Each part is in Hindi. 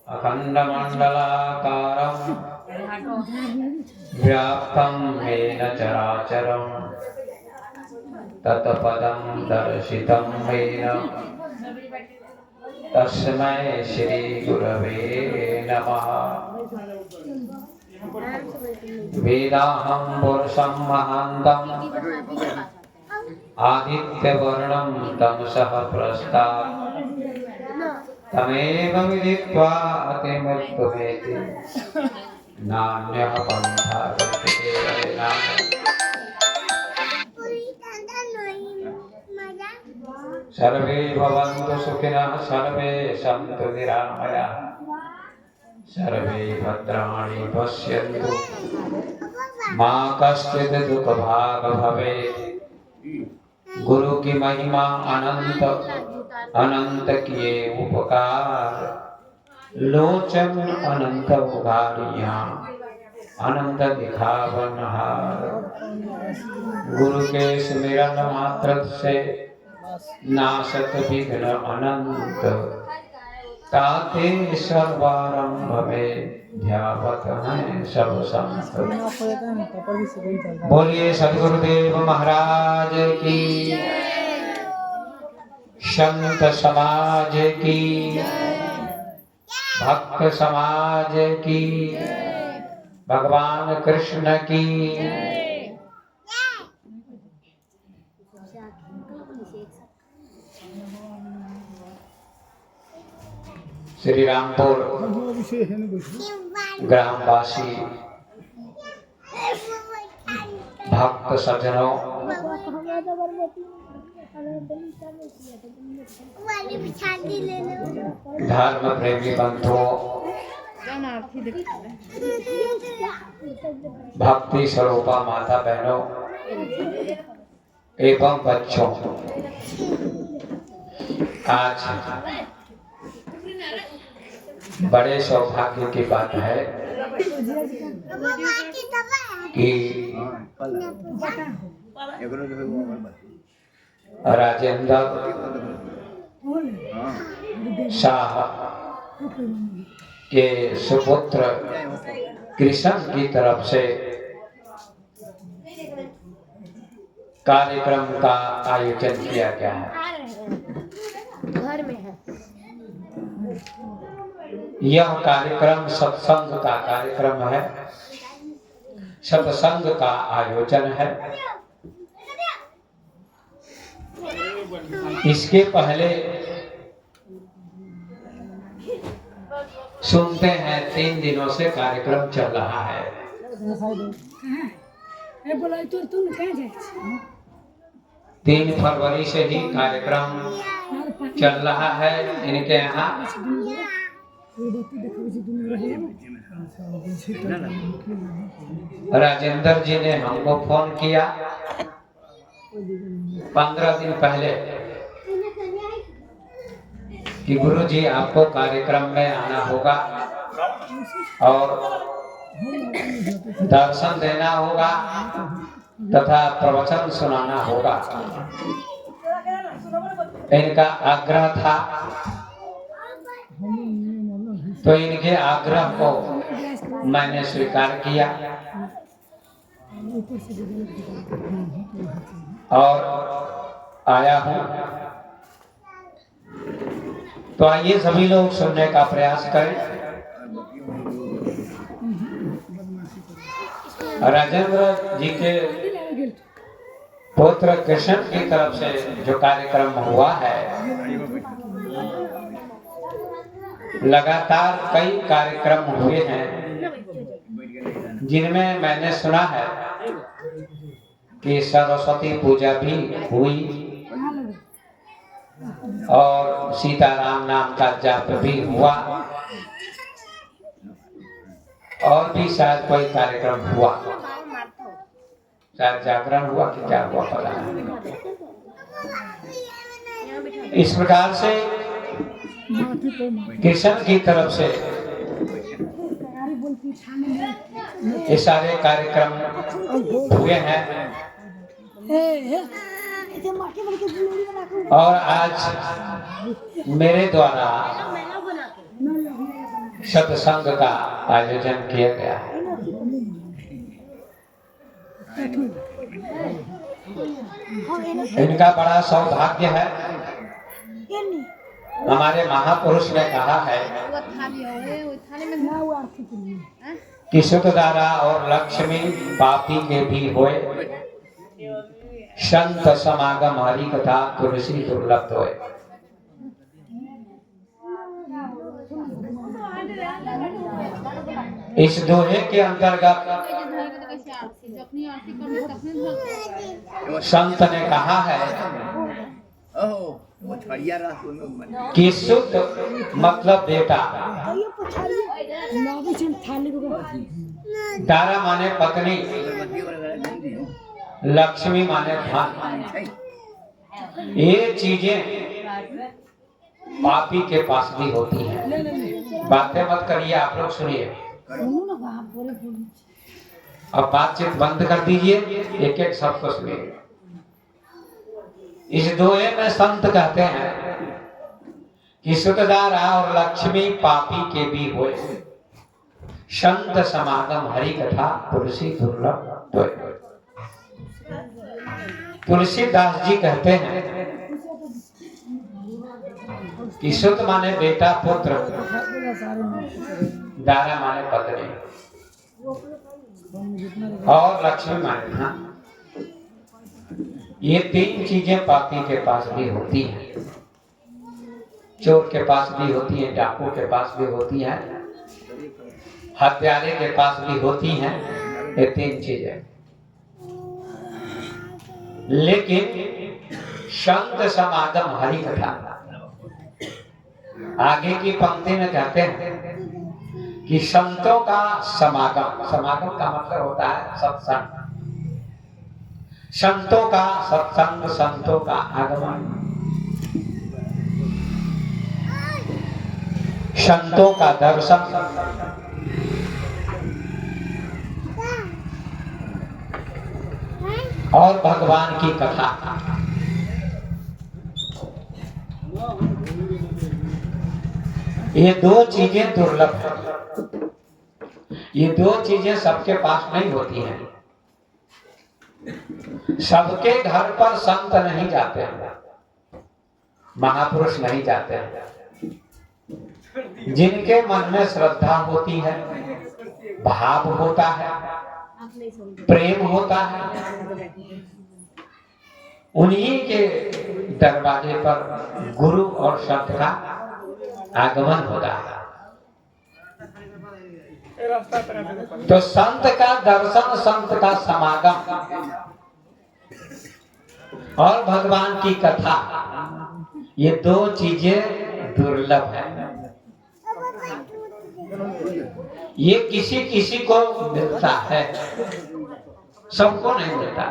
अखंडमंडलाकारं व्याप्तं येन चराचरं तत्पदं दर्शितं येन तस्मै श्री गुरवे नमः। वेदाहं पुरुषं महान्तं आदित्यवर्णं तमसः प्रस्तात् तमेव विदित्वा अतिमृत्युमेति नान्यः पन्था विद्यते नान्यः। सर्वे भवन्तु सुखिनः सर्वे सन्तु निरामयाः सर्वे भद्राणि पश्यन्तु मा कश्चित् दुःखभाग् भवेत्। गुरु की महिमा अनंत अनंत किए उपकार लोचन अनंत उघारियां अनंत दिखावनहार। गुरु के स्मरण मात्र से नाशत विघ्न अनंत ताते सर्वारंभ में ध्यावत हैं सब संत। बोलिए सद्गुरुदेव महाराज की, संत समाज की, भक्त समाज की, भगवान कृष्ण की। श्री रामपुर ग्रामवासी भक्त सज्जनों, धर्म प्रेमी बंधुओं, भक्ति स्वरूपा माता बहनों एवं बच्चों, आज बड़े सौभाग्य की बात है कि राजेंद्र शाह के सुपुत्र कृष्ण की तरफ से कार्यक्रम का आयोजन किया गया है। घर में है यह कार्यक्रम, सत्संग का कार्यक्रम है, सत्संग का आयोजन है। इसके पहले सुनते हैं 3 दिनों से कार्यक्रम चल रहा है। 3 फरवरी से ही कार्यक्रम चल रहा है इनके यहाँ। राजेंद्र जी ने हमको फोन किया 15 दिन पहले कि गुरुजी आपको कार्यक्रम में आना होगा और दर्शन देना होगा तथा प्रवचन सुनाना होगा। इनका आग्रह था, तो इनके आग्रह को मैंने स्वीकार किया और आया हूँ। तो आइए सभी लोग सुनने का प्रयास करें। राजेंद्र जी के पुत्र कृष्ण की तरफ से जो कार्यक्रम हुआ है, लगातार कई कार्यक्रम हुए हैं जिनमें मैंने सुना है कि सरस्वती पूजा भी हुई और सीताराम नाम का जाप भी हुआ और भी शायद कोई कार्यक्रम हुआ, शायद जागरण हुआ कि क्या हुआ पता नहीं। इस प्रकार से कृष्ण की तरफ से ये सारे कार्यक्रम हुए हैं और आज मेरे द्वारा सत्संग का आयोजन किया गया है। इनका बड़ा सौभाग्य है। हमारे महापुरुष ने कहा है कि सुतदारा और लक्ष्मी पापी के भी होए, संत समागम हरि कथा तुलसी दुर्लभ होए। इस दोहे के अंतर्गत संत ने कहा है कि सुत मतलब बेटा, दारा माने पत्नी, लक्ष्मी माने धन। ये चीजें पापी के पास भी होती हैं। बातें मत करिए, आप लोग सुनिए। अब बातचीत बंद कर दीजिए, एक एक शब्द सुनिए। इस दोहे में संत कहते हैं कि सुतदारा और लक्ष्मी पापी के भी होए, संत समागम हरि कथा तुलसी दुर्लभ होए। तुलसीदास जी कहते हैं कि सुत माने बेटा पुत्र, दारा माने पत्नी और लक्ष्मी माने धन। ये तीन चीजें पापी के पास भी होती हैं। चोर के पास भी होती है, डाकू के पास भी होती है, हत्यारे के पास भी होती हैं। ये तीन चीजें। लेकिन संत समागम हरि कथा, आगे की पंक्ति में कहते हैं कि संतों का समागम, समागम का मतलब होता है सत्संग। संतों का सत्संग, संतों का आगमन, संतों का दर्शन, और भगवान की कथा। ये दो चीजें दुर्लभ हैं। ये दो चीजें सबके पास नहीं होती हैं। सबके घर पर संत नहीं जाते हैं, महापुरुष नहीं जाते हैं। जिनके मन में श्रद्धा होती है, भाव होता है, प्रेम होता है, उन्हीं के दरवाजे पर गुरु और संत का आगमन होता है। तो संत का दर्शन, संत का समागम और भगवान की कथा, ये दो चीजें दुर्लभ है। ये किसी किसी को मिलता है, सबको नहीं मिलता।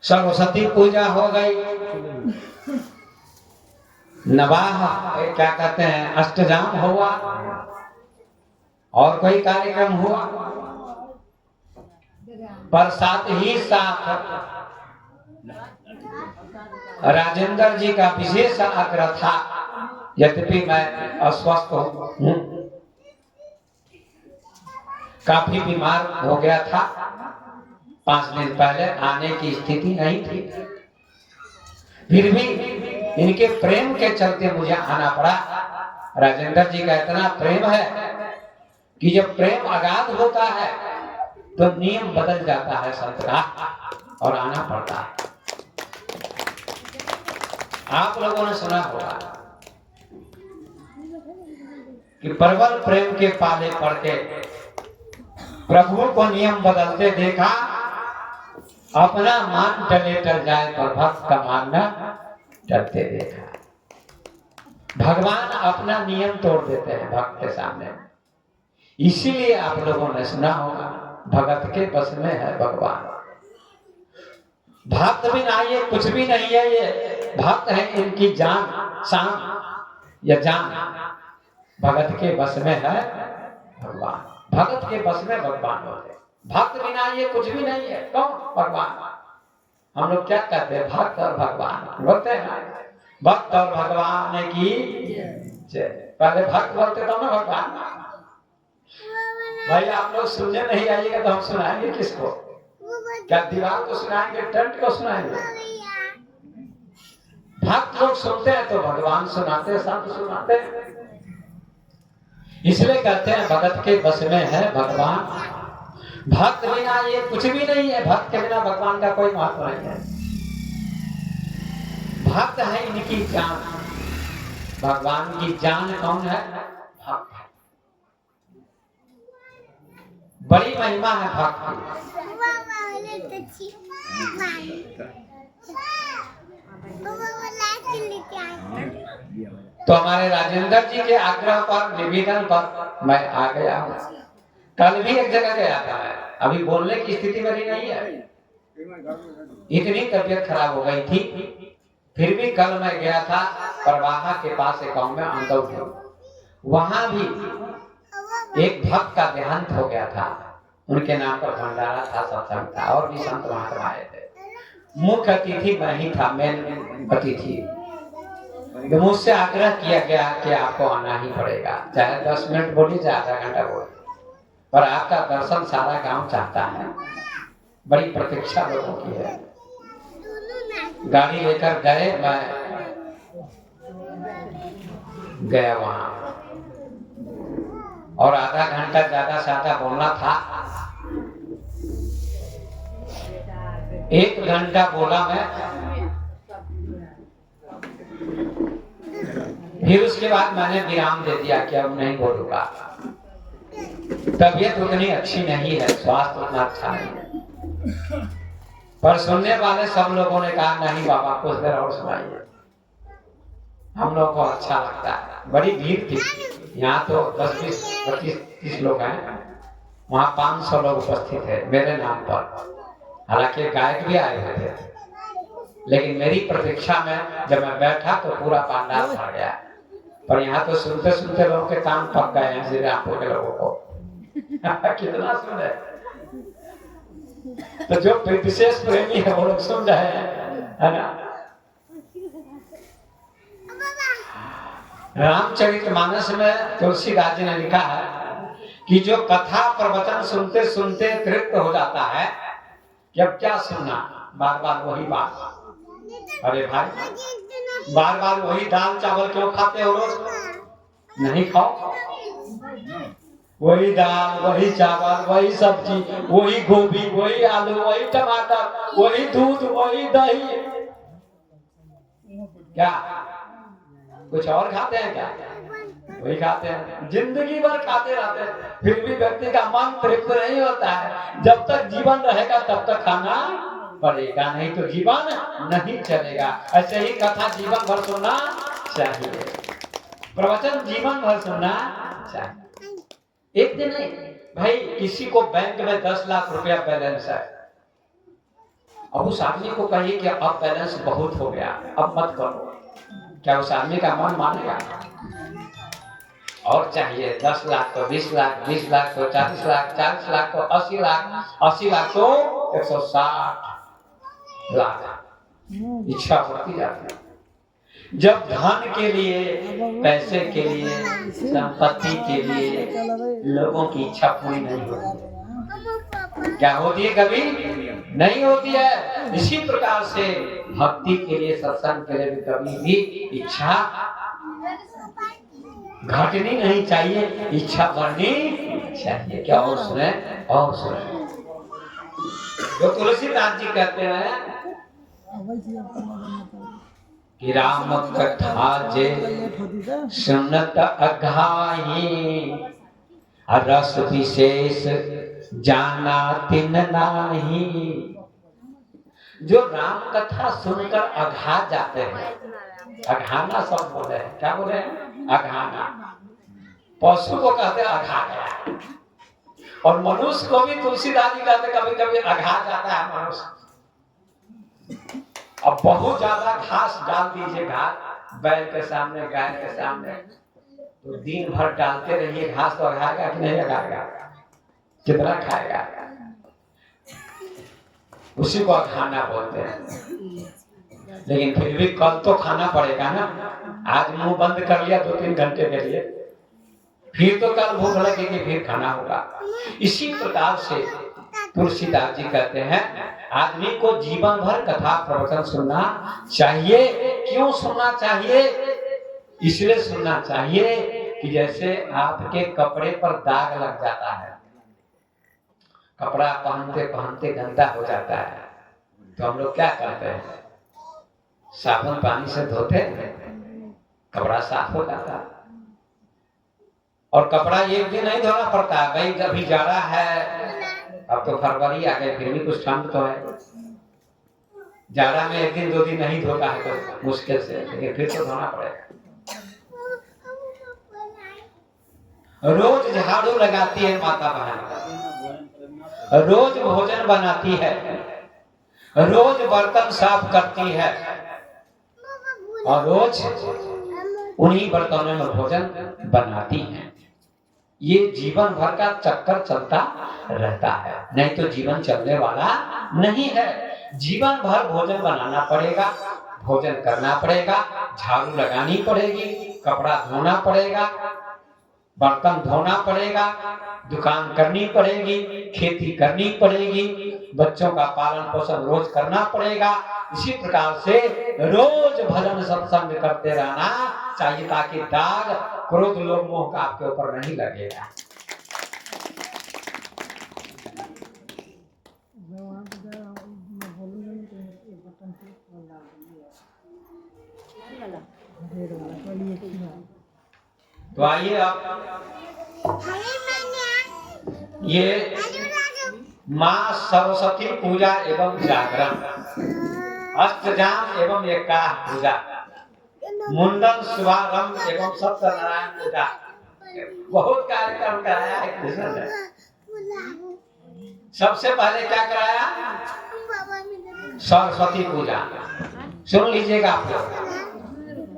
सरस्वती पूजा हो गई, नवाह क्या कहते हैं, अष्टजाम हुआ, और कोई कार्यक्रम हुआ, पर साथ ही साथ राजेंद्र जी का विशेष आग्रह था। यद्यपि मैं अस्वस्थ हूँ, काफी बीमार हो गया था, 5 दिन पहले आने की स्थिति नहीं थी, फिर भी इनके प्रेम के चलते मुझे आना पड़ा। राजेंद्र जी का इतना प्रेम है कि जब प्रेम अगाध होता है तो नियम बदल जाता है संत का, और आना पड़ता है। आप लोगों ने सुना होगा कि प्रबल प्रेम के पाले पड़ के प्रभु को नियम बदलते देखा, अपना मान टले टल जाए पर भक्त का मानना डरते देखा। भगवान अपना नियम तोड़ देते हैं भक्त के सामने। इसीलिए आप लोगों ने सुना होगा, भगत के बस में है भगवान। भक्त बिना ये कुछ भी नहीं है। ये भक्त है, इनकी जान शान या जान भगत के बस में है भगवान। भगत के बस में भगवान होते हैं। भक्त बिना ये कुछ भी नहीं है। कौन? भगवान। हम लोग क्या कहते हैं? भक्त और भगवान बोलते हैं ना। भक्त और भगवान की जय। पहले भक्त बोलते तो ना भगवान। भाई आप लोग सुनने नहीं आइएगा तो हम सुनाएंगे किसको? क्या दीवार को सुनाएंगे? टेंट को सुनाएंगे? भक्त लोग सुनते हैं तो भगवान सुनाते हैं, संत सुनाते हैं। इसलिए कहते हैं भगत के बस में है भगवान। भक्त बिना ये कुछ भी नहीं है। भक्त के बिना भगवान का कोई महत्व नहीं है। भक्त है इनकी जान। भगवान की जान कौन है? भक्त। बड़ी महिमा है भक्त की। तो हमारे राजेंद्र जी के आग्रह पर, निवेदन पर मैं आ गया हूँ। कल भी एक जगह गया था मैं। अभी बोलने की स्थिति मेरी नहीं है, इतनी तबीयत खराब हो गई थी। फिर भी कल मैं गया था परवाहा के पास एक गांव में अंदौली। वहां भी एक भक्त का देहांत हो गया था। उनके नाम पर भंडारा था, सत्संग था और भी संत महात्मा आए थे। मुख्य अतिथि मैं ही था, मेन अतिथि। तो मुझसे आग्रह किया गया कि आपको आना ही पड़ेगा, चाहे 10 मिनट बोलिए चाहे आधा घंटा बोलिए, पर आपका दर्शन सारा गांव चाहता है। बड़ी प्रतीक्षा लोगों की है। गाड़ी लेकर गए, मैं गया वहां और आधा घंटा ज्यादा से ज्यादा बोलना था। 1 घंटा बोला मैं। फिर उसके बाद मैंने विराम दे दिया कि अब नहीं बोलूंगा। तबीयत उतनी अच्छी नहीं है, स्वास्थ्य उतना अच्छा नहीं है। पर सुनने वाले सब लोगों ने कहा नहीं बाबा कुछ देर और सुनाइए। हम लोग को अच्छा लगता है। बड़ी भीड़ थी यहाँ, तो 10, 20, 25, 30 लोग हैं। वहाँ 500 लोग उपस्थित है मेरे नाम पर। हालांकि गायक भी आए हुए थे, लेकिन मेरी प्रतीक्षा में जब मैं बैठा तो पूरा पंडाल भर गया। पर यहाँ तो सुनते सुनते लोगों के कान पक गए हैं, श्रीरामपुर के लोगों को। कितना सुने। तो जो विशेष प्रेमी है वो लोग सुन रहे हैं, है ना। रामचरितमानस में तुलसीदास जी ने लिखा है कि जो कथा प्रवचन सुनते सुनते तृप्त हो जाता है कि अब क्या सुनना, बार बार वही बात। अरे भाई बार बार वही दाल चावल क्यों खाते हो? रोज नहीं खाओ। वही दाल, वही चावल, वही सब्जी, वही गोभी, वही आलू, वही टमाटर, वही दूध, वही दही। क्या कुछ और खाते हैं क्या? वही खाते हैं, जिंदगी भर खाते रहते हैं। फिर भी व्यक्ति का मन तृप्त नहीं होता है। जब तक जीवन रहेगा तब तक खाना पड़ेगा, नहीं तो जीवन नहीं चलेगा। ऐसे ही कथा जीवन भर सुनना चाहिए, प्रवचन जीवन भर सुनना चाहिए। एक दिन नहीं भाई, किसी को बैंक में 10 लाख रुपया बैलेंस है। अब उस आदमी को कहिए कि अब बैलेंस बहुत हो गया, अब मत करो। क्या उस आदमी का मन मानेगा? और चाहिए 10 लाख तो 20 लाख, 20 लाख तो 40 लाख, 40 लाख तो 80 लाख, 80 लाख तो 160 लाख। इच्छा बढ़ती जाती है। जब धन के लिए, पैसे के लिए, संपत्ति के लिए लोगों की इच्छा पूरी नहीं होती। क्या होती है? कभी नहीं होती है। इसी प्रकार से भक्ति के लिए, सत्संग के लिए भी कभी भी इच्छा घटनी नहीं चाहिए, इच्छा बढ़नी चाहिए। क्या और सुने? और सुने जो तुलसीदास जी कहते हैं कि राम कथा जे सुनत अघाई, रस विशेष जाना तिन नाही। जो राम कथा सुनकर अघा जाते हैं, अघाना सब बोले हैं। क्या बोले हैं? अघाना। पशु को कहते हैं अघा गया, और मनुष्य को भी तुलसीदास जी कहते कभी कभी अघा जाता है मनुष्य। अब बहुत ज्यादा घास डाल दीजिए, घास बैल के सामने, गाय के सामने, तो दिन भर डालते रहिए घास, तो अघाएगा कि नहीं अघाएगा? कितना खाएगा, उसी को खाना बोलते हैं। लेकिन फिर भी कल तो खाना पड़ेगा ना। आज मुंह बंद कर लिया 2-3 घंटे के लिए, फिर तो कल भूख लगेगी, फिर खाना होगा। इसी प्रकार से तुलसीदास जी कहते हैं आदमी को जीवन भर कथा प्रवचन सुनना चाहिए। क्यों सुनना चाहिए? इसलिए सुनना चाहिए कि जैसे आपके कपड़े पर दाग लग जाता है, कपड़ा पहनते पहनते गंदा हो जाता है, तो हम लोग क्या करते हैं? साबुन पानी से धोते, कपड़ा साफ हो जाता है। और कपड़ा एक दिन नहीं धोना पड़ता है भाई, अभी जाड़ा है, अब तो फरवरी आ गए, फिर भी कुछ ठंड तो है। जाड़ा में 1 दिन 2 दिन नहीं धोता है तो मुश्किल से, लेकिन फिर तो धोना पड़ेगा। रोज झाड़ू लगाती है माता बहन, रोज भोजन बनाती है, रोज बर्तन साफ करती है, और रोज उन्हीं बर्तनों में भोजन बनाती है। ये जीवन भर का चक्कर चलता रहता है, नहीं तो जीवन चलने वाला नहीं है। जीवन भर भोजन बनाना पड़ेगा, भोजन करना पड़ेगा, झाड़ू लगानी पड़ेगी, कपड़ा धोना पड़ेगा, बर्तन धोना पड़ेगा, दुकान करनी पड़ेगी, खेती करनी पड़ेगी, बच्चों का पालन पोषण रोज करना पड़ेगा। इसी प्रकार से रोज भजन सत्संग करते रहना चाहिए, ताकि दाग क्रोध लोभ मोह का आपके ऊपर नहीं लगेगा। तो आइए अब ये माँ सरस्वती पूजा एवं जागरण, अष्टजाम एवं एकाह पूजा, मुंडन शुभारंभ एवं सत्यनारायण पूजा, बहुत कार्यक्रम कराया है कृष्ण ने। सबसे पहले क्या कराया? सरस्वती पूजा। सुन लीजिएगा आप लोग,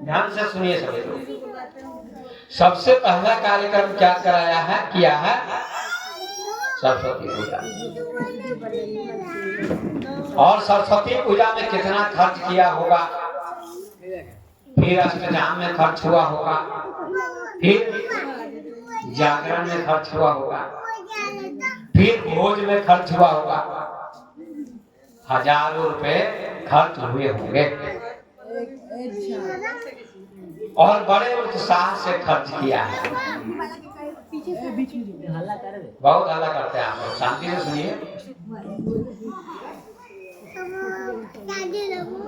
ध्यान से सुनिए सभी लोग। सबसे पहला कार्यक्रम क्या कराया है, किया है? सरस्वती पूजा। और सरस्वती पूजा में कितना खर्च किया होगा, फिर अष्टजाम में खर्च हुआ होगा, फिर जागरण में खर्च हुआ होगा, फिर भोज में खर्च हुआ होगा। हजारों रुपए खर्च हुए होंगे और बड़े उत्साह से खर्च किया है। बहुत हल्ला करते हैं आप लोग, शांति से सुनिए।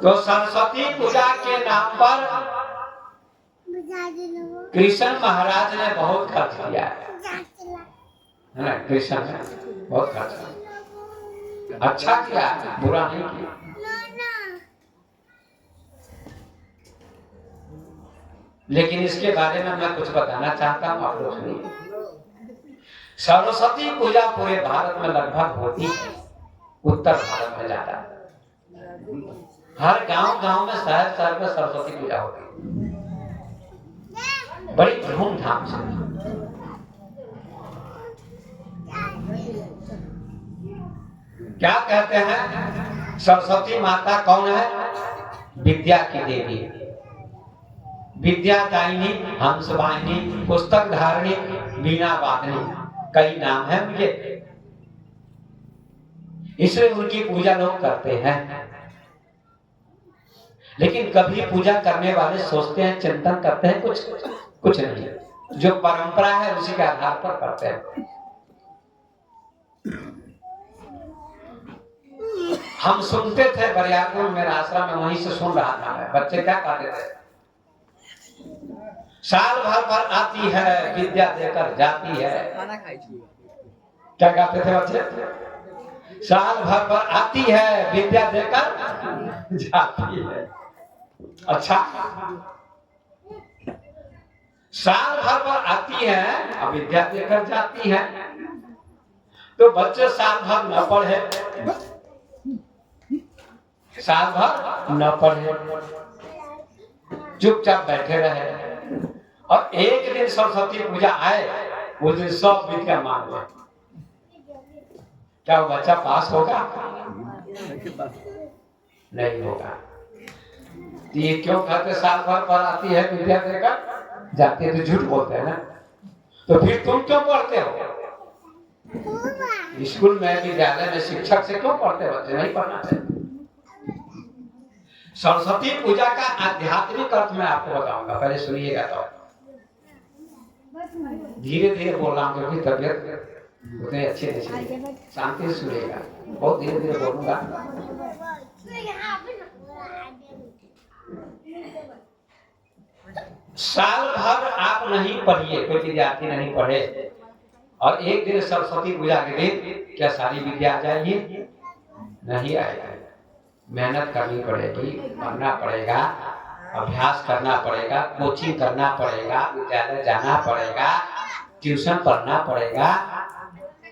तो सरस्वती पूजा के नाम पर कृष्ण महाराज ने बहुत खर्च किया है ना? कृष्ण ने बहुत खर्च किया, अच्छा किया, बुरा नहीं किया। लेकिन इसके बारे में मैं कुछ बताना चाहता हूँ, आप लोग सुनिए। सरस्वती पूजा पूरे भारत में लगभग होती है, उत्तर भारत में ज्यादा, हर गांव में शहर शहर में सरस्वती पूजा होती है, बड़ी धूमधाम से। क्या कहते हैं? सरस्वती माता कौन है? विद्या की देवी, विद्यादायिनी, हंसवाहिनी, पुस्तक धारिणी, वीणा वादनी, कई नाम है उनके, इसलिए उनकी पूजा लोग करते हैं। लेकिन कभी पूजा करने वाले सोचते हैं, चिंतन करते हैं, कुछ नहीं, जो परंपरा है उसी के आधार पर करते हैं। हम सुनते थे बरियारपुर मेरा आश्रम में, वहीं से सुन रहा था मैं, बच्चे क्या कहते थे? साल भर पर आती है विद्या देकर जाती है। क्या कहते थे बच्चे? साल भर पर आती है विद्या देकर जाती है। अच्छा, साल भर पर आती है और विद्या देकर जाती है, तो बच्चे साल भर न पढ़े, साल भर न पढ़े, चुपचाप बैठे रहे, और एक दिन सरस्वती पूजा आए, उस दिन सब विद्या मांग ले। क्या वो बच्चा पास होगा? नहीं होगा। तो ये क्यों कहते साल भर पर आती है विद्या देकर जाती है? तो झूठ बोलते हैं ना। तो फिर तुम क्यों पढ़ते हो? स्कूल में, विद्यालय में शिक्षक से क्यों पढ़ते हो? बच्चे नहीं पढ़ना चाहिए। सरस्वती पूजा का आध्यात्मिक अर्थ मैं आपको बताऊंगा, पहले सुनिएगा। तो धीरे धीरे बोल रहा हूँ क्योंकि तबियत उतनी अच्छी नहीं, शांति से सुनिएगा। बहुत धीरे धीरे बोलूंगा। साल भर आप नहीं पढ़िए, कोई विद्यार्थी नहीं पढ़े, और एक दिन सरस्वती पूजा के दिन क्या सारी विद्या आ जाएगी? नहीं आएगी। मेहनत करनी पड़ेगी, पढ़ना पड़ेगा, अभ्यास करना पड़ेगा, कोचिंग करना पड़ेगा, विद्यालय जाना पड़ेगा, ट्यूशन पढ़ना पड़ेगा,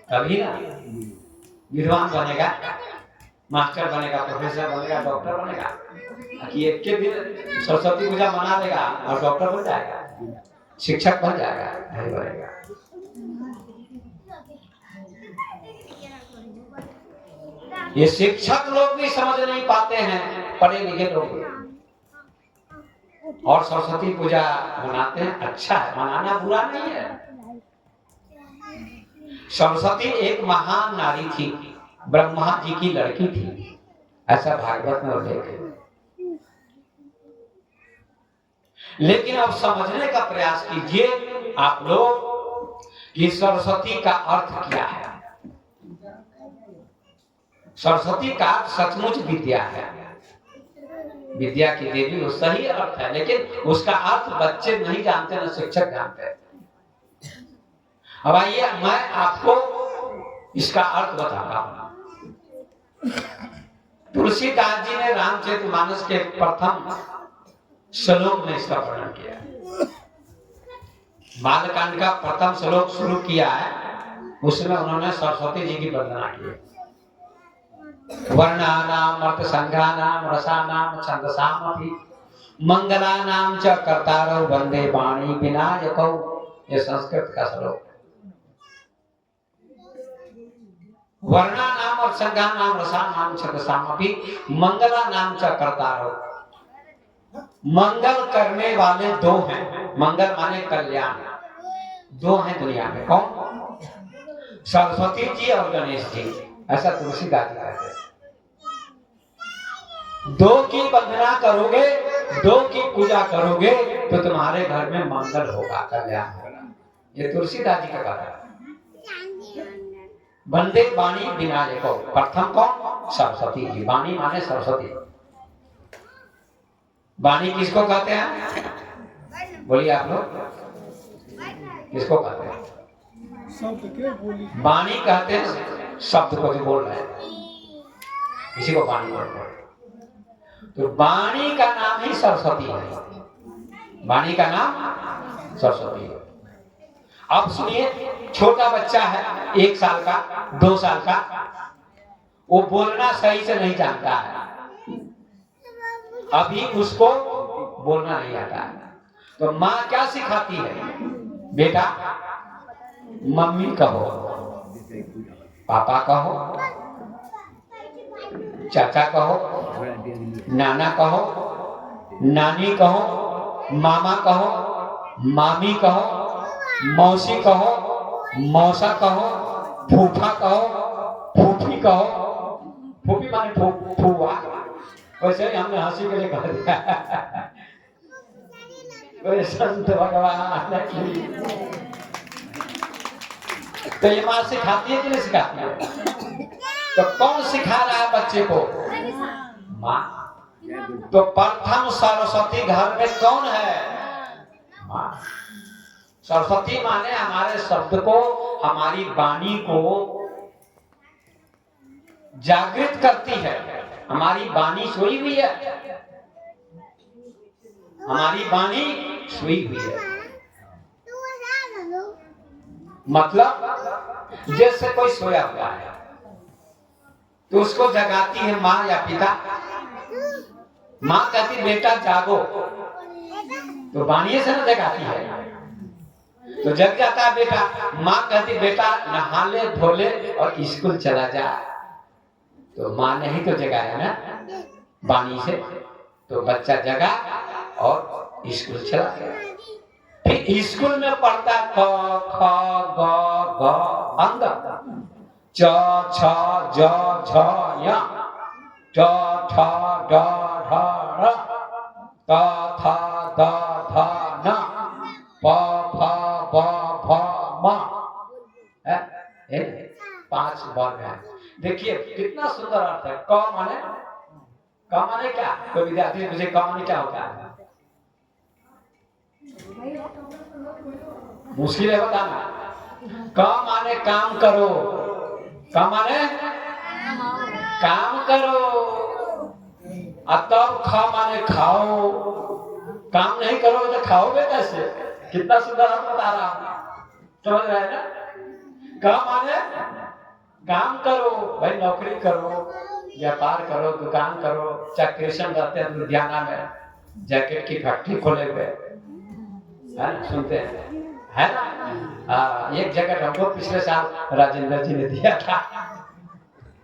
तभी ना विद्वान बनेगा, मास्टर बनेगा, प्रोफेसर बनेगा, डॉक्टर बनेगा। कि एक के दिन सरस्वती पूजा मना देगा और डॉक्टर बन जाएगा, शिक्षक बन जाएगा? नहीं बनेगा। ये शिक्षक लोग भी समझ नहीं पाते हैं, पढ़े लिखे लोग। और सरस्वती पूजा मनाते हैं, अच्छा है, मनाना बुरा नहीं है। सरस्वती एक महान नारी थी, ब्रह्मा जी की लड़की थी, ऐसा भागवत में उल्लेख है। लेकिन अब समझने का प्रयास कीजिए आप लोग कि सरस्वती का अर्थ क्या है। सरस्वती का सचमुच विद्या है, विद्या की देवी, वो सही अर्थ है, लेकिन उसका अर्थ बच्चे नहीं जानते, न शिक्षक जानते हैं। अब आइए मैं आपको इसका अर्थ बताता हूं। तुलसीदास जी ने रामचरितमानस के प्रथम श्लोक में इसका वर्णन किया है। बालकांड का प्रथम श्लोक शुरू किया है, उसमें उन्होंने सरस्वती जी की वंदना की है। वर्णानाम अर्थ संघानाम रसानाम छंदसामपि मंगलानाम च कर्तारौ वंदे वाणी विनायकौ। ये संस्कृत का श्लोक। वर्णानाम और संघानाम रसानाम छंदसामपि मंगलानाम च कर्तारौ। मंगल करने वाले दो हैं, मंगल माने कल्याण, दो हैं दुनिया में। कौन? सरस्वती जी और गणेश जी, ऐसा तुलसीदास जी कहते हैं। दो की वंदना करोगे, दो की पूजा करोगे तो तुम्हारे घर में मंगल होगा, कल्याण होगा। ये तुलसीदास जी का बात है। वंदे वाणी विनायको, प्रथम कौन? सरस्वती जी। वाणी माने सरस्वती। वाणी किसको कहते हैं? बोलिए आप लोग, किसको कहते हैं? वाणी कहते हैं शब्द को जो बोल रहे हैं, इसी को वाणी बोलते हैं। तो वाणी का नाम ही सरस्वती है। वाणी का नाम सरस्वती है। अब सुनिए, छोटा बच्चा है, 1 साल का, 2 साल का, वो बोलना सही से नहीं जानता है, अभी उसको बोलना नहीं आता है। तो माँ क्या सिखाती है? बेटा मम्मी कहो, पापा कहो, चाचा कहो, नाना कहो, नानी कहो, मामा कहो, मामी कहो, मौसी कहो, मौसा कहो, फूफा कहो, फूफी कहो। फूफी माने फूफा, वैसे ही हमने हंसी के लिए कह दिया। कोई संत भगवान की, तो ये माँ सिखाती है कि नहीं सिखाती है? तो कौन सिखा रहा है बच्चे को? माँ। तो प्रथम सरस्वती घर में कौन है? माँ। सरस्वती माने हमारे शब्द को, हमारी वाणी को जागृत करती है। हमारी वाणी सोई हुई है, हमारी वाणी सोई हुई है। मतलब जैसे कोई सोया हुआ है तो उसको जगाती है माँ या पिता। माँ कहती बेटा जागो, तो वाणी से ना जगाती है। तो जग जाता है बेटा। माँ कहती बेटा नहा ले धो ले और स्कूल चला जा। तो माँ ने ही तो जगाया ना वाणी से, तो बच्चा जगा और स्कूल चला गया। फिर स्कूल में पढ़ता क ख ग घ अंग, च छ ज झ य, ट ठ ड ढ ढ़, त थ द ध न, प फ ब भ म। 5 वर्ग है। देखिए कितना सुंदर अर्थ है। क माने क्या? कोई विद्यार्थी मुझे क माने क्या होता है? मुश्किल है बताना। क माने काम करो, क माने काम करो, और तब ख माने खाओ। काम नहीं करोगे तो खाओगे कैसे? कितना सुंदर अर्थ बता रहा हूं, समझ रहे हैं ना? क माने काम करो, भाई नौकरी करो, व्यापार करो, दुकान करो। चाहे कृष्ण रहते हैं लुधियाना में, जैकेट की फैक्ट्री खोले हुए है, सुनते है ना? एक जैकेट हमको पिछले साल राजेंद्र जी ने दिया था,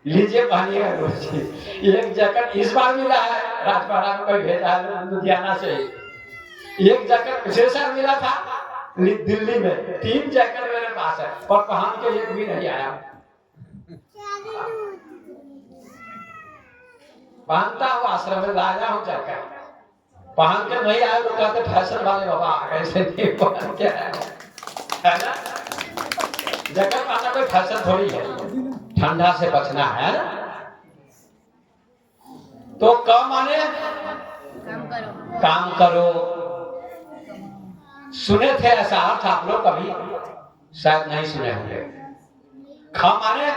लीजिए पहनिएगा रोज। एक जैकेट इस बार मिला है, राजपाड़ा में कोई भेजा है लुधियाना से। एक जैकेट पिछले साल मिला था दिल्ली में। 3 जैकेट मेरे पास है और पहन के एक भी नहीं आया। पहनता हूँ, आश्रम में लाया हूँ जैकेट, पहन के नहीं आए तो कहते फैशन वाले बाबा ऐसे नहीं पहन के आए, है ना? जैकेट पहनना कोई फैशन थोड़ी है, ठंडा से बचना है ना? तो क माने काम करो। सुने थे ऐसा अर्थ आप लोग कभी? शायद नहीं सुने होंगे। ख माने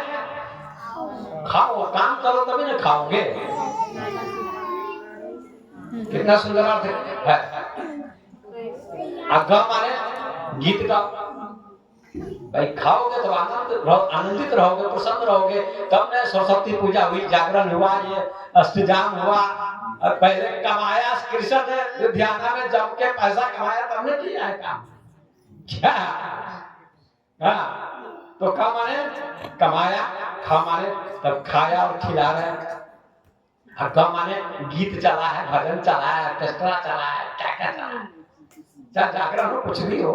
खाओ, काम करो तभी ना खाओगे। कितना सुंदर अर्थ है। ग माने गीत गाओ, भाई खाओगे तो आनंदित रहोगे, प्रसन्न रहोगे, तब न सरस्वती पूजा हुई, जागरण हुआ, ये अष्टजाम हुआ। पहले कमाया कृष्ण ने लुधियाना में जम के पैसा कमाया, तब ने किया है काम क्या? तो क माने कमाया, ख माने तब खाया और खिला रहे, और ग माने गीत चला है, भजन चला है, ऑर्केस्ट्रा चला है, क्या क्या चला है, चाहे जागरण हो कुछ भी हो।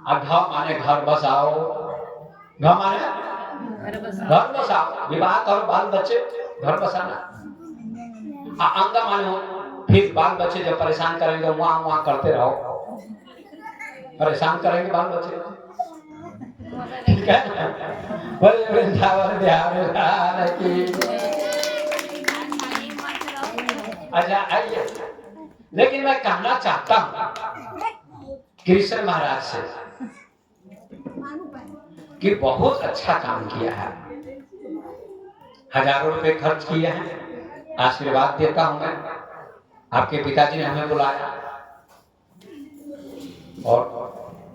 घ माने घर बसाओ, घ माने घर बसाओ, विवाह और बाल बच्चे, घर बसाना। अंग माने हो, फिर बाल बच्चे जब परेशान करेंगे वहां करते रहो, परेशान करेंगे बाल बच्चे, ठीक है? बोले वृंदावन बिहार की। अच्छा आइए, लेकिन मैं कहना चाहता हूं कृष्ण महाराज से कि बहुत अच्छा काम किया है, हजारों रुपए खर्च किए हैं। आशीर्वाद देता हूं मैं, आपके पिताजी ने हमें बुलाया और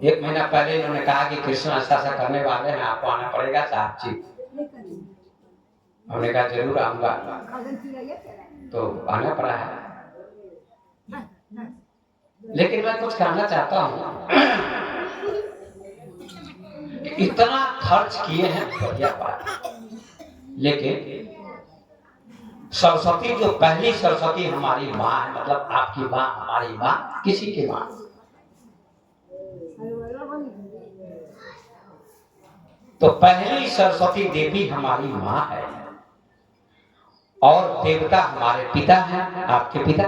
1 महीना पहले इन्होंने कहा कि कृष्ण ऐसा करने वाले हैं, आपको आना पड़ेगा साहब जी। हमने कहा जरूर आऊंगा, तो आना पड़ा है। लेकिन मैं कुछ कहना चाहता हूं, इतना खर्च किए हैं बढ़िया बात, लेकिन सरस्वती जो पहली सरस्वती हमारी माँ है, मतलब आपकी माँ, हमारी माँ, किसी की माँ, तो पहली सरस्वती देवी हमारी माँ है और देवता हमारे पिता हैं, आपके पिता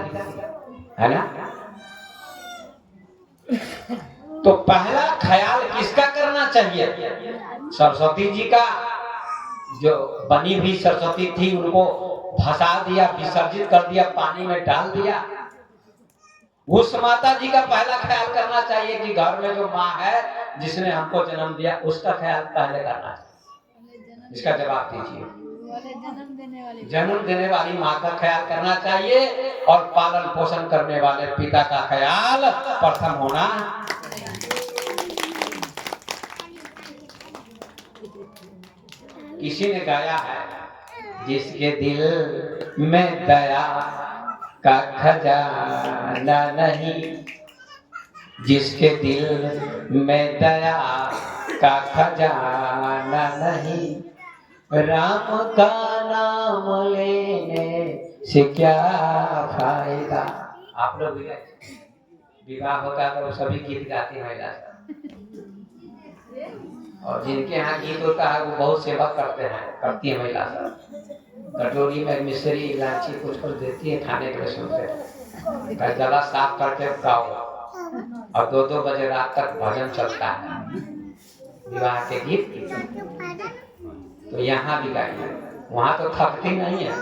है ना? तो पहला ख्याल किसका करना चाहिए? सरस्वती जी का। जो बनी हुई सरस्वती थी उनको भसा दिया, विसर्जित कर दिया, पानी में डाल दिया। उस माता जी का पहला ख्याल करना चाहिए कि घर में जो माँ है जिसने हमको जन्म दिया, उसका ख्याल पहले करना चाहिए। इसका जवाब दीजिए। जन्म देने वाली माँ का ख्याल करना चाहिए और पालन पोषण करने वाले पिता का ख्याल प्रथम होना। किसी ने गाया है, जिसके दिल में दया का खजाना नहीं, जिसके दिल में दया का खजाना नहीं, राम का नाम लेने से क्या फायदा। आप लोग विवाह होता है तो सभी गीत गाती है महिला, और जिनके यहाँ गीत होता है वो बहुत सेवा करती है महिला सब। कटोरी में मिश्री इलायची कुछ देती है खाने के लिए, सुनते गला साफ करके गाओ, और 2-2 बजे रात तक भजन चलता है विवाह के गीत। तो यहाँ भी गाइए, वहाँ तो थकती नहीं है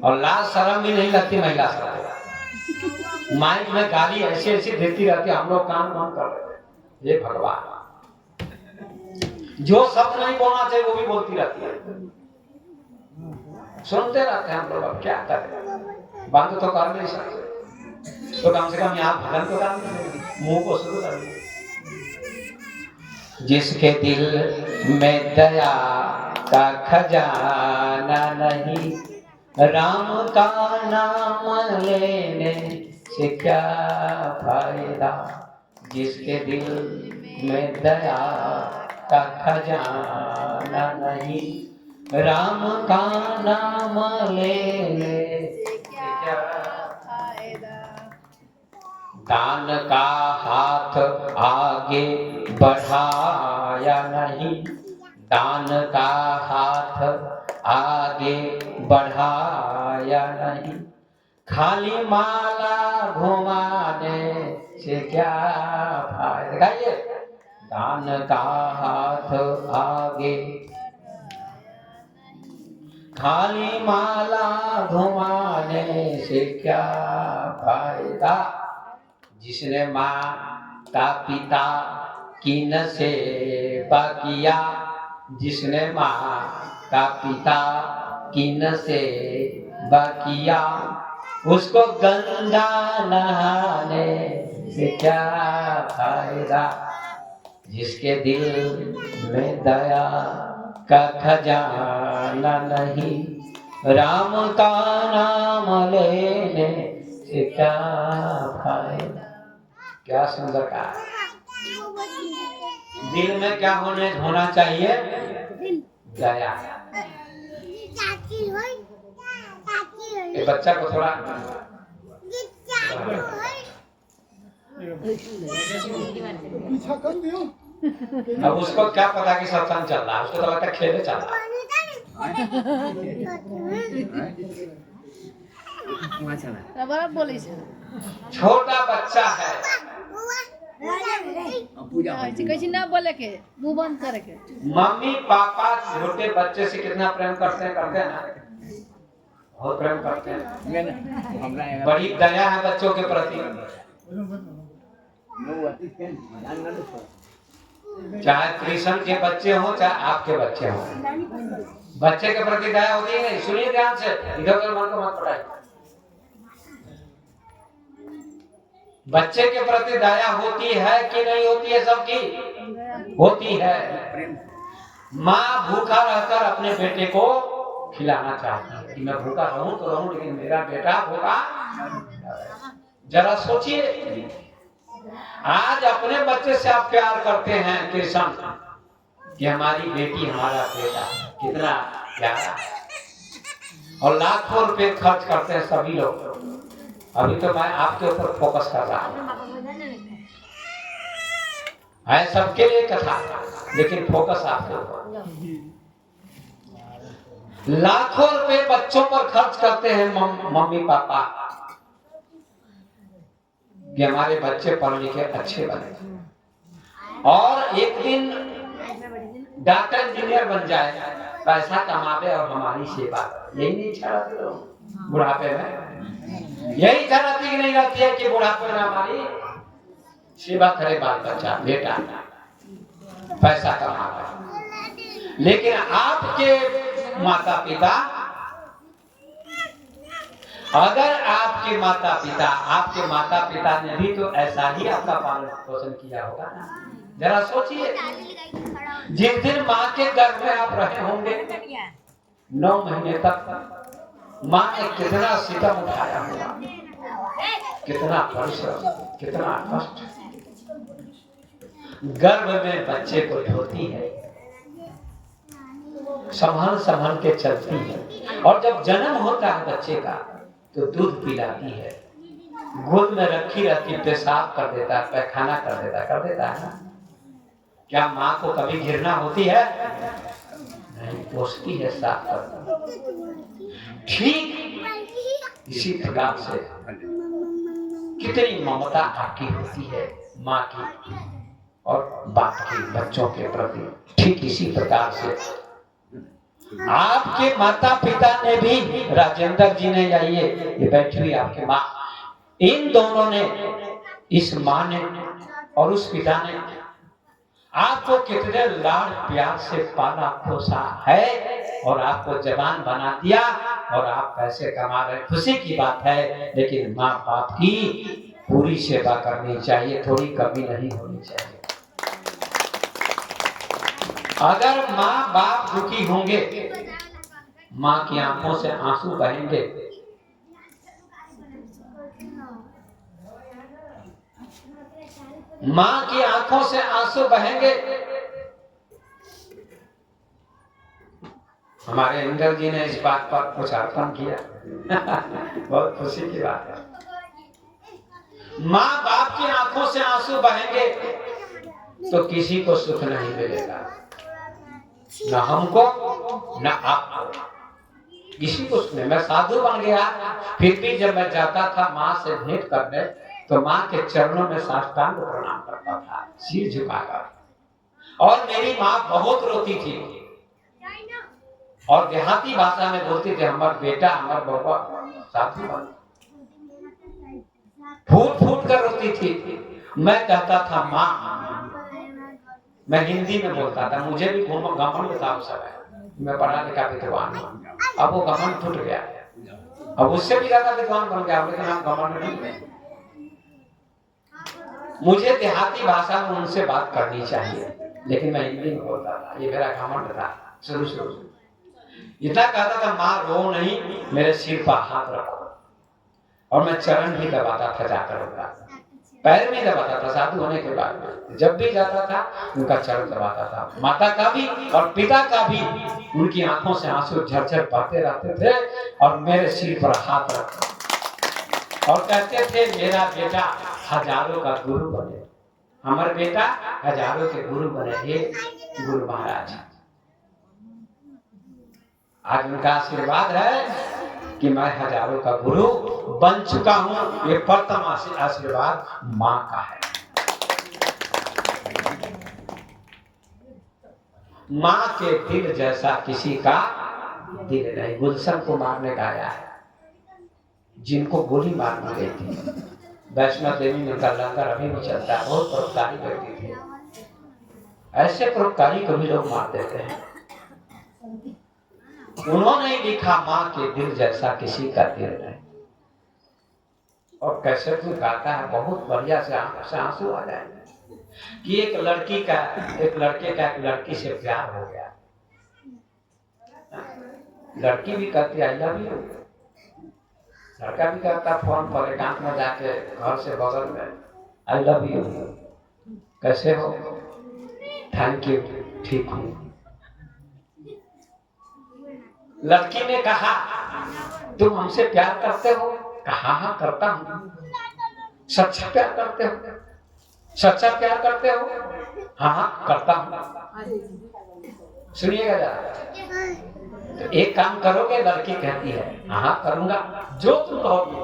और लाज शर्म भी नहीं लगती महिला सब। माइक में गाली ऐसी ऐसी देती रहती है, हम लोग काम कर रहे थे। ये भगवान जो शब्द नहीं बोलना चाहिए वो भी बोलती रहती है, सुनते रहते हैं हम लोग। अब क्या करें, बंद तो कर नहीं सकते, तो कम से कम यहाँ भजन तो कर, मुंह को शुरू कर। जिसके दिल में दया का खजाना नहीं, राम का नाम लेने से क्या फायदा। जिसके दिल में दया का खजाना नहीं, राम का नाम लेने से क्या फायदा। दान का हाथ आगे बढ़ाया नहीं, दान का हाथ आगे बढ़ाया नहीं, खाली माला घुमाने से क्या फायदा। गाइए, दान का हाथ आगे, खाली माला घुमाने से क्या फायदा। जिसने माता पिता की न सेवा किया, जिसने माता पिता की न सेवा किया, उसको गंगा नहाने से क्या फायदा। जिसके दिल में दया का खजाना नहीं, राम का नाम लेने से क्या फायदा। क्या सुंदर कहा। दिल में क्या होना चाहिए? दया। ये बच्चा को थोड़ा अब उसको क्या पता कि सत्संग चल रहा है, उसको तो लगता खेले चल रहा है। छोटा बच्चा है, कैसे ना बोले के मुंह बंद करे के। मम्मी पापा छोटे बच्चे से कितना प्रेम करते हैं ना, बहुत प्रेम करते हैं, बड़ी दया है बच्चों के प्रति। चाहे कृष्ण के बच्चे हो चाहे आपके बच्चे हो, बच्चे के प्रति दया होती है नहीं। सुनिए ध्यान से, इधर उधर मन को मत पड़ाइए। बच्चे के प्रति दया होती है कि नहीं होती है? सबकी होती है। माँ भूखा रहकर अपने बेटे को खिलाना चाहती है कि मैं भूखा रहूं तो रहूं, लेकिन मेरा बेटा भूखा। जरा सोचिए, आज अपने बच्चे से आप प्यार करते हैं कृष्ण कि हमारी बेटी हमारा बेटा कितना प्यारा, और लाखों रुपए खर्च करते हैं सभी लोग। अभी तो मैं आपके ऊपर फोकस कर रहा हूँ, है सबके लिए कथा, लेकिन फोकस आपके ऊपर। लाखों रुपए बच्चों पर खर्च करते हैं मम्मी पापा कि हमारे बच्चे पढ़ लिखे अच्छे बने, और एक दिन डॉक्टर इंजीनियर बन जाए, पैसा कमावे और हमारी सेवा। यही नहीं इच्छा रहती लोग बुढ़ापे में? यही इच्छा रहती कि नहीं रहती है कि बुढ़ापे में हमारी सेवा करे बाल बच्चा बेटा, पैसा कमावे। लेकिन आपके माता पिता, अगर आपके माता पिता ने भी तो ऐसा ही आपका पालन पोषण किया होगा ना। जरा सोचिए, जिस दिन माँ के गर्भ में आप रहे होंगे 9 महीने तक, माँ ने कितना सितम उठाया होगा। कितना परिश्रम, कितना कष्ट। गर्भ में बच्चे को ढोती है, संभाल संभाल के चलती है, और जब जन्म होता है बच्चे का तो दूध पिलाती है, गोद में रखी रहती, पेशाब कर देता है, पैखाना कर देता है ना। क्या माँ को कभी घृणा होती है? नहीं, पोषती है, साफ करती। ठीक इसी प्रकार से कितनी ममता आपकी होती है माँ की और बाप की बच्चों के प्रति, ठीक इसी प्रकार से आपके माता पिता ने भी, राजेंद्र जी ने, ये बैठी हुई आपके माँ, इन दोनों ने, इस माँ ने और उस पिता ने आपको कितने लाड प्यार से पाला पोसा है और आपको जवान बना दिया, और आप पैसे कमा रहे, खुशी की बात है। लेकिन माँ बाप की पूरी सेवा करनी चाहिए, थोड़ी कमी नहीं होनी चाहिए। अगर माँ बाप दुखी होंगे, माँ की आंखों से आंसू बहेंगे, माँ की आंखों से आंसू बहेंगे। हमारे इंद्र जी ने इस बात पर कुछ अर्पण किया बहुत खुशी की बात है। माँ बाप की आंखों से आंसू बहेंगे तो किसी को सुख नहीं मिलेगा, न हमको न आपको, किसी को सुने। मैं साधु बन गया, फिर भी जब मैं जाता था माँ से भेंट करने तो माँ के चरणों में साष्टांग प्रणाम करता था, सिर झुकाकर। और मेरी माँ बहुत रोती थी और देहाती भाषा में बोलती थी, हमारा बेटा, हमारा बउआ साधु बन। फूट फूट कर रोती थी। मैं कहता था माँ, मैं हिंदी में बोलता था, मुझे भी घमंड था उस समय, मैं पढ़ा लिखा विद्वान हूँ। अब वो घमंड टूट गया, अब उससे भी ज्यादा विद्वान बन गया, लेकिन हम घमंड नहीं है। मुझे देहाती भाषा में उनसे बात करनी चाहिए, लेकिन मैं हिंदी में बोलता था, ये मेरा घमंड था शुरू शुरू से। इतना कहता था, माँ रो नहीं, मेरे सिर पर हाथ रखो, और मैं चरण भी दबाता था, जाकर उनका पैर भी दबाता था। साधु होने के बाद में जब भी जाता था उनका चरण दबाता था, माता का भी और पिता का भी। उनकी आंखों से आंसू झरझर बहते रहते थे और मेरे सिर पर हाथ रखते और कहते थे, मेरा बेटा हजारों का गुरु बने, हमारा बेटा हजारों के गुरु बने, हे गुरु महाराज। आज उनका आशीर्वाद है कि मैं हजारों का गुरु बन चुका हूं। ये प्रथम आशीर्वाद मां का है। मां के दिल जैसा किसी का दिल नहीं। गुलशन कुमार ने गाया है, जिनको गोली मार दी गई थी, वैष्णो देवी में उनका लंगर अभी भी चलता है। बहुत परोपकारी व्यक्ति थे, ऐसे परोपकारी को भी लोग मार देते हैं। उन्होंने लिखा, मां के दिल जैसा किसी का दिल नहीं। और कैसे तू गाता है, बहुत बढ़िया से आंखों से आंसू आ जाएंगे कि एक लड़के का एक लड़की से प्यार हो गया। लड़की भी कहती आई लव यू, लड़का भी कहता फोन पर एकांत में जाके घर से बगल में, आई लव यू, कैसे हो, थैंक यू, ठीक हूँ। लड़की ने कहा, तुम हमसे प्यार करते हो? कहा हाँ करता हूँ। सच्चा प्यार करते हो? सच्चा प्यार करते हो? हाँ हाँ करता हूँ। सुनिएगा जरा, तो एक काम करोगे? लड़की कहती है, हाँ हाँ करूंगा, जो तुम कहोगे,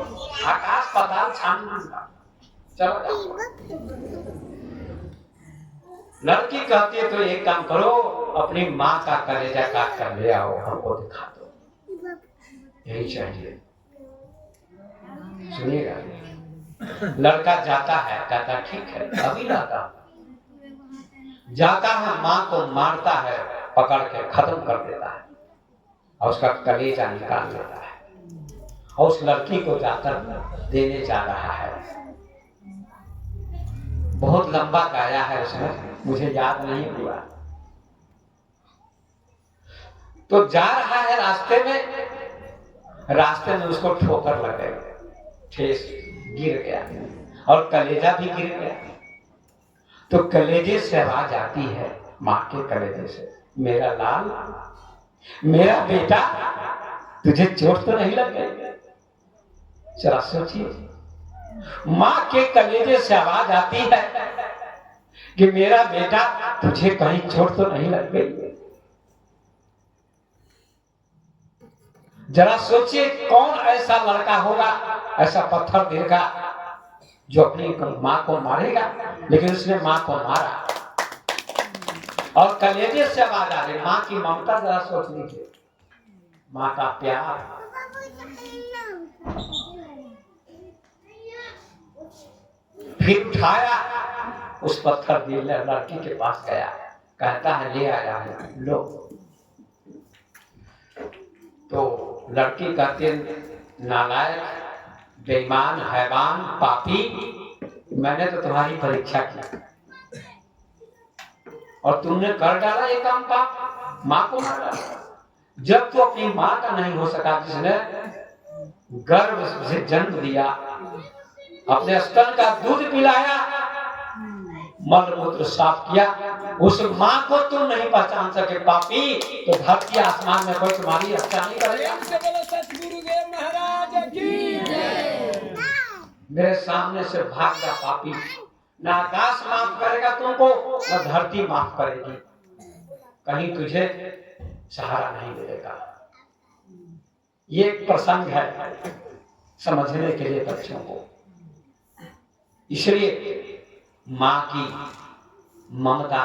आकाश पाताल छान दूंगा, चलो जाओ। लड़की कहती है, तो एक काम करो, अपनी माँ का कलेजा काट कर ले आओ, हमको दिखा दो, यही चाहिए। सुनिएगा, लड़का जाता है, कहता ठीक है, अभी लाता। जाता है, माँ को मारता है, पकड़ के खत्म कर देता है और उसका कलेजा निकाल लेता है और उस लड़की को जाकर देने जा रहा है। बहुत लंबा गाया है उसने, मुझे याद नहीं हुआ। तो जा रहा है, रास्ते में उसको ठोकर लग गई। ठेस गिर गया और कलेजा भी गिर गया। तो कलेजे से आवाज आती है, माँ के कलेजे से, मेरा लाल, मेरा बेटा, तुझे चोट तो नहीं लग गई? जरा सोचिए, माँ के कलेजे से आवाज आती है कि मेरा बेटा, तुझे कहीं चोट तो नहीं लग गई? जरा सोचिए, कौन ऐसा लड़का होगा, ऐसा पत्थर देगा जो अपनी माँ को मारेगा, लेकिन उसने माँ को मारा और कलेजे से आवाज आ रही। माँ की ममता जरा सोच लीजिए, माँ का प्यार। फिर उठाया, उस पत्थर दिल लड़की के पास गया, कहता है ले आया है, लो। तो लड़की कहती, नालायक, बेईमान, हैवान, पापी, मैंने तो तुम्हारी परीक्षा की और तुमने कर डाला ये काम पाप, माँ को मारा। जब तो अपनी माँ का नहीं हो सका, जिसने गर्भ से जन्म दिया, अपने स्तन का दूध पिलाया, मल मूत्र साफ किया, उस माँ को तुम नहीं पहचान सके पापी, तो धरती आसमान में कोई तुम्हारी रक्षा नहीं करेगा। सतगुरुदेव महाराज की जय। मेरे सामने से भाग जा पापी, ना आकाश माफ करेगा तुमको, ना धरती माफ करेगी, कहीं तुझे सहारा नहीं मिलेगा। ये एक प्रसंग है समझने के लिए बच्चों को। इसलिए माँ की ममता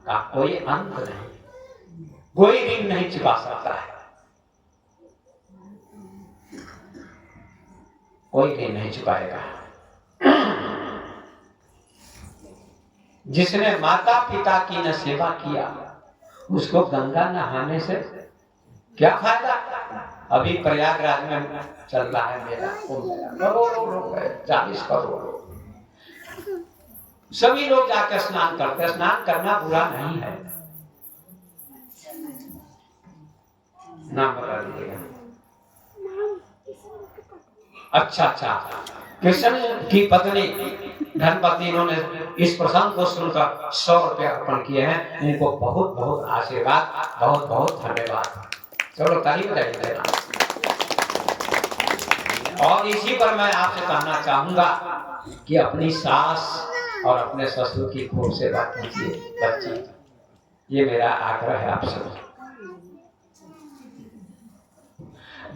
का कोई अंत नहीं, कोई ऋण नहीं चुका सकता है, कोई ऋण नहीं चुकाएगा। जिसने माता पिता की न सेवा किया, उसको गंगा नहाने से क्या फायदा? अभी प्रयागराज में चल रहा है मेला, करोड़ों लोग है, 40 करोड़ लोग, सभी लोग जाकर स्नान करते हैं। स्नान करना बुरा नहीं है, नाम बता दीजिएगा। अच्छा, कृष्ण की पत्नी धनपत्नी, इन्होंने इस प्रसंग को सुनकर 100 रुपया अर्पण किए हैं। इनको बहुत बहुत आशीर्वाद, बहुत बहुत धन्यवाद। चलो ताली बजाइए देना। और इसी पर मैं आपसे कहना चाहूंगा कि अपनी सास और अपने ससुर की खूब सेवा कीजिए बच्ची, ये मेरा आग्रह है आपसे।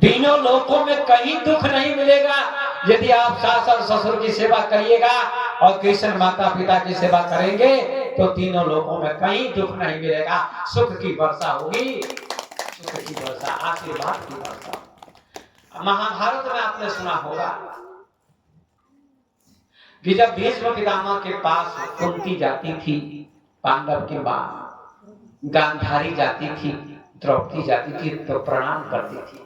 तीनों लोकों में कहीं दुख नहीं मिलेगा यदि आप सास और ससुर की सेवा करिएगा और कृष्ण माता पिता की सेवा करेंगे, तो तीनों लोकों में कहीं दुख नहीं मिलेगा। सुख की वर्षा होगी, सुख की वर्षा, आशीर्वाद की वर्षा। महाभारत में आपने सुना होगा कि जब भीष्म पितामह के पास कुंती जाती थी, पांडव की मां, गांधारी जाती थी, द्रौपदी जाती थी, तो प्रणाम करती थी।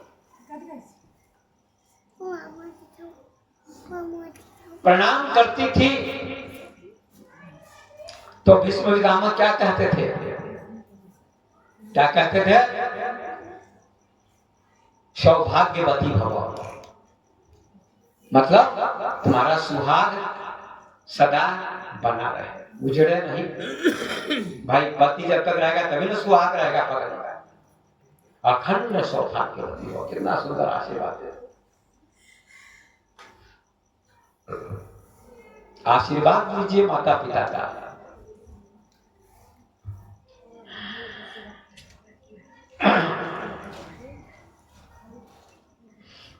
प्रणाम करती थी तो भीष्म पितामह क्या कहते थे? क्या कहते थे? सौभाग्यवती भव, मतलब तुम्हारा सुहाग सदा बना रहे, उजड़े नहीं। भाई पति जब तक रहेगा तभी ना सुहाग रहेगा, पकड़ अखंड सौभाग्यवती हो। कितना सुंदर आशीर्वाद है। आशीर्वाद लीजिए माता पिता का।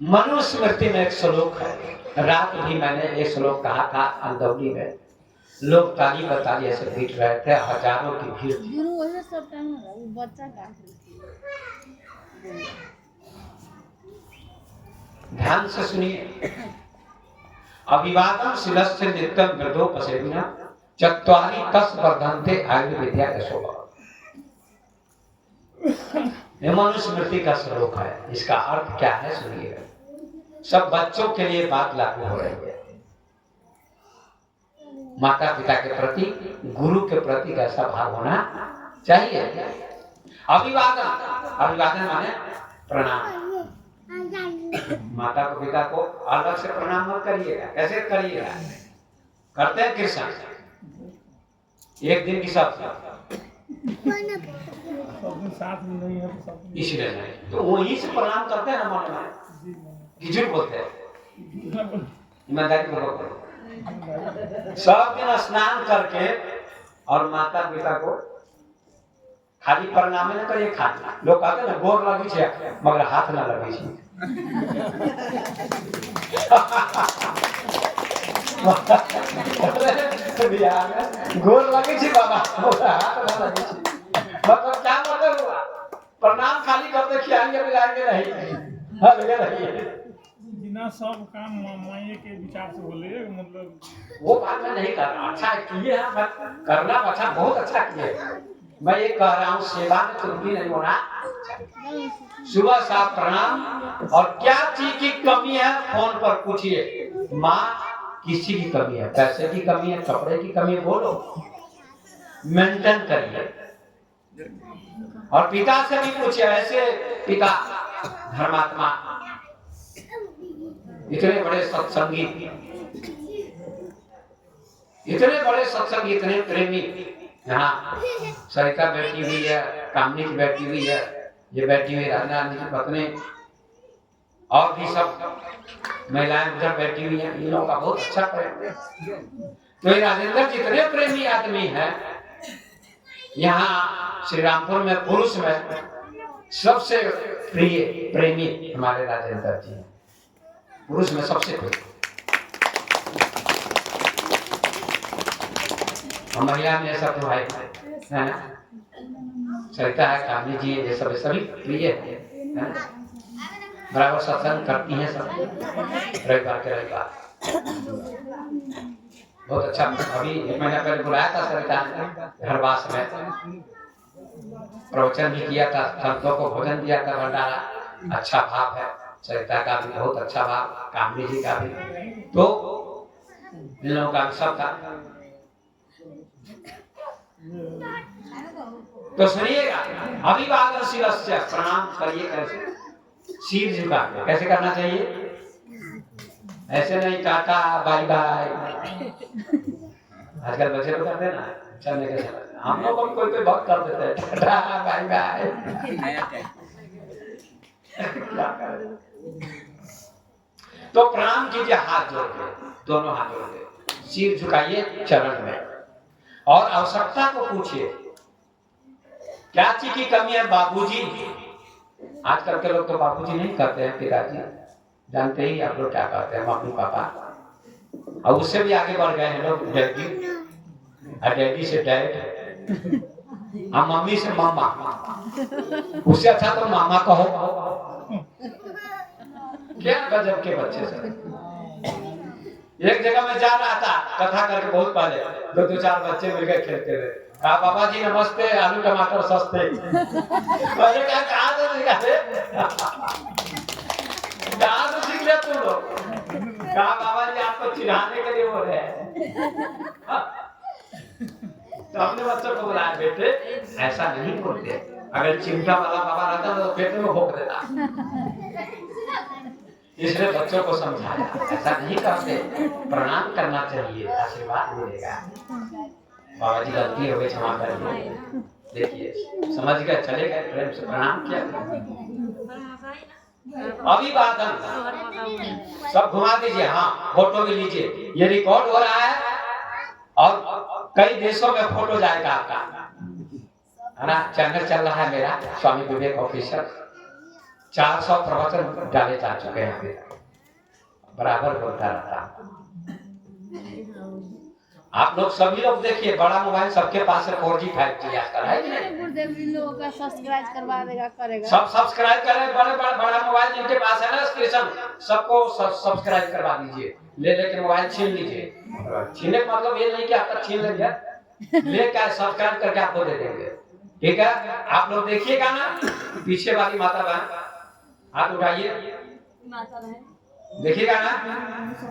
मनुस्मृति में एक श्लोक है, रात भी मैंने एक श्लोक कहा था अंदौली में, लोग ताली बताली ऐसे पीट रहे थे, हजारों की भीड़ थी। ध्यान से सुनिए। अभिवादन शिलस्य नित्यं वृद्धोपसेविना चत्वारि तस् वर्धन्ते आयुर्विद्या यशोबा। ये मनुस्मृति का श्लोक है। इसका अर्थ क्या है सुनिएगा। सब बच्चों के लिए बात लागू हो रही है। माता पिता के प्रति, गुरु के प्रति कैसा भाव होना चाहिए। अभिवादन, अभिवादन माने प्रणाम। माता को पिता को अलग से प्रणाम मत करिएगा। कैसे करिएगा? करते हैं कृष्ण एक दिन की सब साथ में नहीं है तो सब इसलिए नहीं, तो वहीं से प्रणाम करते हैं ना मन में, कि झूठ बोलते हैं, ईमानदारी पूर्वक सब दिन स्नान करके और माता पिता को खाली प्रणाम न करिए। खाली लोग कहते हैं ना गोर लगी छे मगर हाथ ना लगी छे। गोर लगी छे बाबा मगर हाथ ना लगी छे, मतलब क्या मतलब हुआ? प्रणाम खाली करते खिलाएंगे पिलाएंगे नहीं, हाँ भैया रहिए। बिना सब काम माये के विचार से बोले, मतलब वो बात मैं नहीं कर रहा। अच्छा किए हैं, करना अच्छा, बहुत अच्छा किए। मैं ये कह रहा हूँ सेवा में त्रुटि नहीं होना। सुबह साफ प्रणाम। और क्या चीज की कमी है फोन पर पूछिए। माँ किसी की कमी है, पैसे की कमी है, कपड़े की कमी है, बोलो, मेंटेन करिए। और पिता से भी पूछिए। ऐसे पिता धर्मात्मा इतने बड़े सत्संगी, इतने बड़े सत्संगी, इतने प्रेमी। यहाँ सरिता बैठी हुई है, कामनी की बैठी हुई है, ये बैठी हुई राजनारायण जी की पत्नी, और भी सब महिलाएं उधर बैठी हुई हैं। इन लोगों का बहुत अच्छा प्रेम है। तो ये राजेंद्र जितने प्रेमी आदमी हैं यहाँ श्री रामपुर में, पुरुष में सबसे प्रिय प्रेमी हमारे राजेंद्र जी हैं। पुरुष में सबसे प्रिय। और महिला में सब भाई है ना, सरिता है, कामनी जी है, ये सब सभी प्रिय है। बराबर सत्संग करती हैं सब रविवार के रविवार। बहुत अच्छा। अभी एक महीना पहले बुलाया था सरिता ने घरवास में, प्रवचन भी किया था, संतों को भोजन दिया था, भंडारा। अच्छा भाव है सरिता का भी, बहुत अच्छा भाव, कामनी जी का भी, तो इन लोगों का भी सब था। तो सुनिएगा, अभिवादन शिरस्य, प्रणाम करिए। कैसे? सिर झुका के। कैसे करना चाहिए? ऐसे नहीं टाटा बाय बाय, आजकल बच्चे लोग करते हैं ना चलने के समय। हम लोग को कोई बहुत कर देते हैं टाटा बाय बाय। क्या करें? तो प्रणाम कीजिए हाथ जोड़ के, दोनों हाथ जोड़ के, सिर झुकाइए चरण में, और आवश्यकता को पूछिए। क्या चीज की कमी है? बाबूजी। आजकल के लोग तो बाबूजी नहीं कहते हैं, पिताजी। जानते ही आप लोग क्या कहते हैं? Mummy papa. और उससे भी आगे बढ़ गए हैं लोग, डैडी, और डैडी से डैड, और मम्मी से मामा। उससे अच्छा तो मामा कहो। क्या गजब के बच्चे से। एक जगह में जा रहा था कथा करके, बहुत पहले, दो चार बच्चे मिलकर खेलते हुए, कहा बाबा जी नमस्ते, आलू टमाटर सस्ते। मैंने कहा कहाँ से सीखा थे? कहाँ से सीख लिया तुम लोग? कहा बाबा जी आपको चिढ़ाने के लिए बोल रहे हैं। तो अपने बच्चों को बुलाया, बेटे ऐसा नहीं बोलते। अगर चिमटा वाला बाबा रहता तो पेट में भोंक देता। इसलिए बच्चों को समझाया ऐसा नहीं करते, प्रणाम करना चाहिए, आशीर्वाद मिलेगा। बाबा जी गलती हो गई, क्षमा करिए। देखिए समझ गए, चले गए, प्रेम से प्रणाम किया। अभिवादन सब घुमा दीजिए। हाँ, फोटो भी लीजिए, ये रिकॉर्ड हो रहा है और कई देशों में फोटो जाएगा आपका, है ना। चैनल चल रहा है मेरा, स्वामी विवेक ऑफिशियल। 400 प्रवचन डाले जा चुके हैं अभी तक, बराबर बोलता रहता। आप लोग सभी लोग देखिए, बड़ा मोबाइल सबके पास है, 4G 5G आजकल है कि नहीं? गुरुदेव जी लोगों का सब्सक्राइब करवा देगा, करेगा। सब सब्सक्राइब करें। बड़ा मोबाइल जिनके पास है ना स्टेशन, सबको सब्सक्राइब करवा दीजिए। लेके मोबाइल छीन लीजिए। छीने का मतलब ये नहीं कि आपका छीन लेंगे, लेकर सब्सक्राइब करके आपको दे देंगे। ठीक है, आप लोग देखिएगा ना, पीछे वाली माता बहन हाथ उठाइए, देखिएगा ना,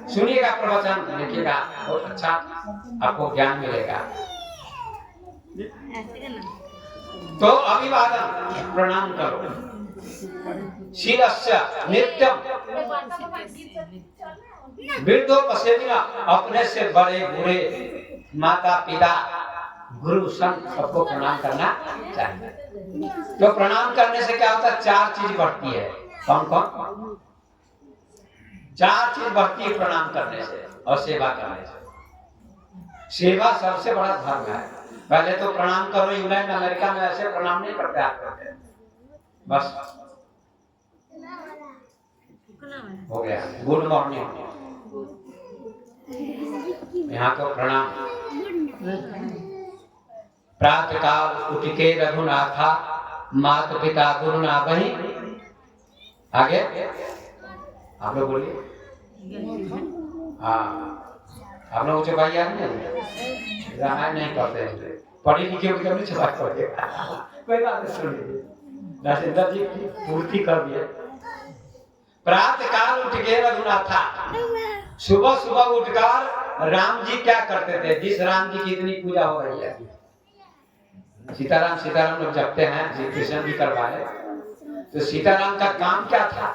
सुनिएगा प्रवचन, देखिएगा, बहुत अच्छा आपको ज्ञान मिलेगा। तो अभिवादन, प्रणाम करो। शीलस्य नित्यम वृद्धो पश्येदिना, अपने से बड़े बूढ़े माता पिता गुरु संत सबको प्रणाम करना चाहिए। तो प्रणाम करने से क्या होता है? 4 चीज बढ़ती है। कौन कौन? 4 चीज बढ़ती है प्रणाम करने से और सेवा करने से। सेवा सबसे बड़ा धर्म है। पहले तो प्रणाम करो। इंग्लैंड अमेरिका में ऐसे प्रणाम नहीं करते आप करते, बस हो गया, गुड मॉर्निंग। यहाँ को प्रणाम। प्रातः काल उठ के रघुनाथा, माता पिता गुरु ना बही। आगे आप लोग बोलिए। हाँ, आप लोग मुझे भाई याद नहीं, रामायण नहीं पढ़ते हैं, पढ़ी लिखी भी कभी बात करते। कोई बात नहीं, सुन लीजिए, नरसिंह जी की पूर्ति कर दिए। प्रातः काल उठ के रघुनाथा, सुबह सुबह उठकर राम जी क्या करते थे? जिस राम जी की इतनी पूजा हो रही है, सीताराम सीताराम लोग जपते हैं, श्री कृष्ण भी करवाए, तो सीताराम का काम क्या था?